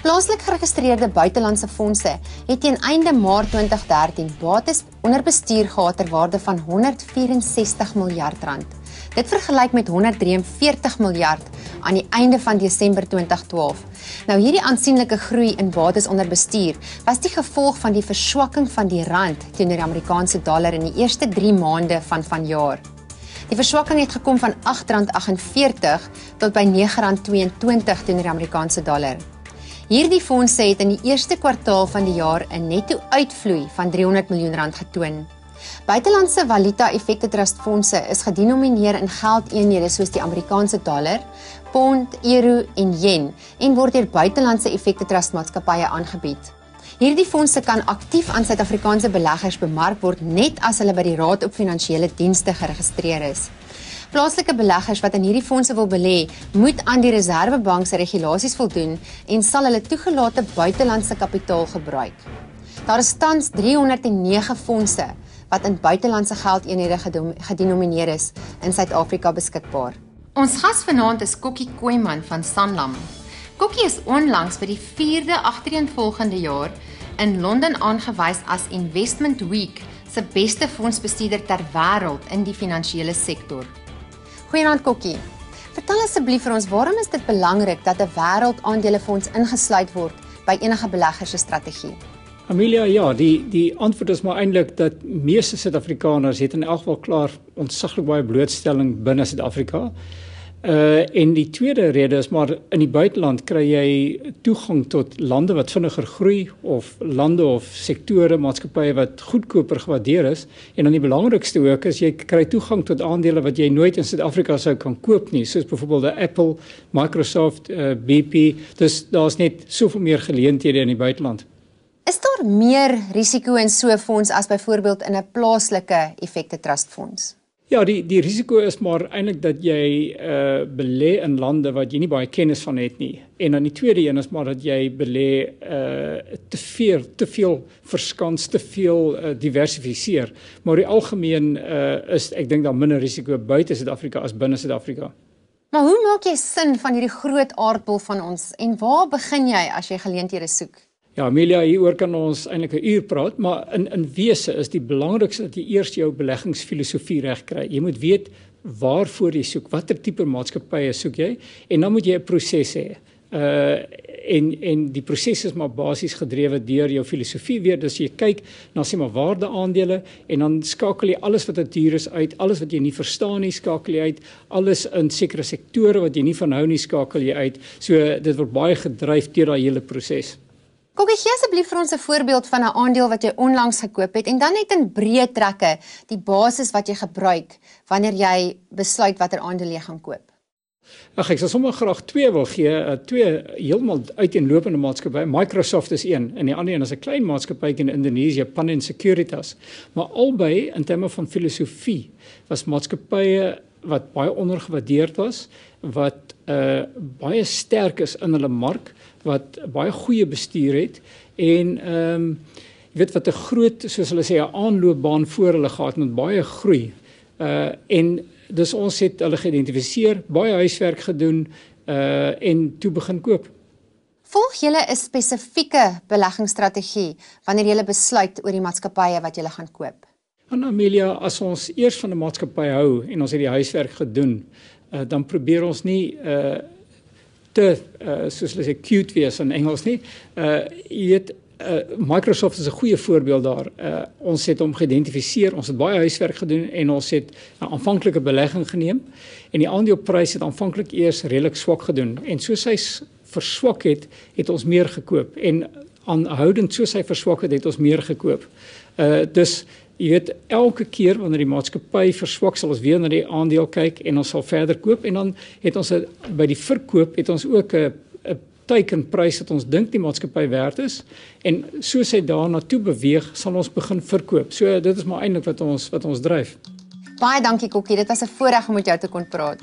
Plaaslik geregistreerde buitelandse fondse het teen einde Maart 2013 bates onder bestuur gehad ter waarde van R164 miljard. Dit vergelyk met R143 miljard aan die einde van Desember 2012. Nou hierdie aansienlike groei in bates onder bestuur was die gevolg van die verswakking van die rand teenoor die Amerikaanse dollar in die eerste 3 maande van vanjaar. Die verswakking het gekom van R8.48 tot by R9.22 teenoor die Amerikaanse dollar. Hierdie fondse het in die eerste kwartaal van die jaar 'n netto uitvloei van R300 miljoen getoon. Buitelandse valuta effekte trustfondse is gedenomineer in geldeenhede soos die Amerikaanse dollar, pond, euro en yen en word deur buitelandse effekte trustmaatskappye aangebied. Hierdie fondse kan aktief aan Suid-Afrikaanse beleggers bemark word net as hulle by die Raad op Finansiële Dienste geregistreer is. Plaaslike beleggers wat in hierdie fondse wil belê, moet aan die Reserwebank se regulasies voldoen en sal hulle toegelate buitelandse kapitaal gebruik. Daar is tans 309 fondse wat in buitelandse geldeenhede gedenomineer is in Suid-Afrika beskikbaar. Ons gas vanaand is Kokkie Kooiman van Sanlam. Kokkie is onlangs vir die 4de agtereenvolgende jaar in Londen aangewys as Investment Week se beste fondsbestuurder ter wêreld in die finansiële sektor. Goeienaand Kokkie. Vertel asseblief vir ons, waarom is dit belangrik dat 'n wêreldaandelefonds ingesluit word by enige belegger se strategie? Amelia, ja, die antwoord is maar eintlik dat meeste Suid-Afrikaners het in elk geval klaar ontsaglik baie blootstelling binne Suid-Afrika. En die tweede rede is maar in die buiteland kry jy toegang tot lande wat vinniger groei of lande of sektore, maatskappye wat goedkoper gewaardeer is. En dan die belangrikste ook is jy kry toegang tot aandele wat jy nooit in Suid-Afrika sou kan koop nie, soos byvoorbeeld Apple, Microsoft, BP. Dus daar's net soveel meer geleenthede in die buiteland. Is daar meer risiko in so 'n fonds as byvoorbeeld in 'n plaaslike effekte trustfonds? Ja, die risiko is maar eintlik dat jy belê in lande wat jy nie baie kennis van het nie. En dan die tweede een is maar dat jy belê te veel verskans, te veel diversifiseer. Maar die algemeen is ek dink daar minder risiko buite Suid-Afrika as binne Suid-Afrika. Maar hoe maak jy sin van hierdie groot aardbol van ons en waar begin jy as jy geleenthede soek? Ja, Amelia, hieroor kan ons eintlik 'n uur praat, maar in wese is die belangrikste dat jy eers jou beleggingsfilosofie reg kry. Jy moet weet waarvoor jy soek, watter tipe maatskappye soek jy, en dan moet jy 'n proses hê. En die proses is maar basies gedrewe deur jou filosofie weer. Dus jy kyk na sê maar waardeaandele en dan skakel jy alles wat duur is uit, alles wat jy nie verstaan nie, skakel jy uit, alles in sekere sektore wat jy nie van hou nie, skakel jy uit. So dit word baie gedryf deur daai hele proses. Kokkie, gee asseblief vir ons 'n voorbeeld van 'n aandeel wat jy onlangs gekoop het en dan net in breë trekke die basis wat jy gebruik wanneer jy besluit watter aandeel jy gaan koop. Ek sal sommer graag twee wil gee, twee heeltemal uiteenlopende maatskappye. Microsoft is een en die ander een is 'n klein maatskappy in Indonesië, Panin Securitas. Maar albei in terme van filosofie was maatskappye wat baie ondergewaardeerd was, wat baie sterk is in hulle mark, wat baie goeie bestuur het en jy weet wat 'n groot, soos hulle sê, 'n aanloopbaan voor hulle gehad met baie groei. En dus ons het hulle geïdentifiseer, baie huiswerk gedoen en toe begin koop. Volg julle 'n spesifieke beleggingsstrategie wanneer julle besluit oor die maatskappye wat julle gaan koop? En Amelia, as ons eers van 'n maatskappy hou en ons het die huiswerk gedoen, dan probeer ons nie soos hulle sê cute wees in Engels nie. Jy weet, Microsoft is 'n goeie voorbeeld daar. Ons het hom geïdentifiseer, ons het baie huiswerk gedoen en ons het 'n aanvanklike belegging geneem en die aandeleprys het aanvanklik eers redelik swak gedoen en soos hy verswak het, het ons meer gekoop en aanhoudend soos hy verswak het, het ons meer gekoop. Dus jy weet, elke keer wanneer die maatskappy verswak, sal ons weer na die aandeel kyk en ons sal verder koop en dan het ons by die verkoop het ons ook 'n teikenprys wat ons dink die maatskappy werd is en soos hy daarna toe beweeg, sal ons begin verkoop. So dit is maar eintlik wat ons dryf. Baie dankie Kokkie, dit was 'n voorreg om met jou te kon praat.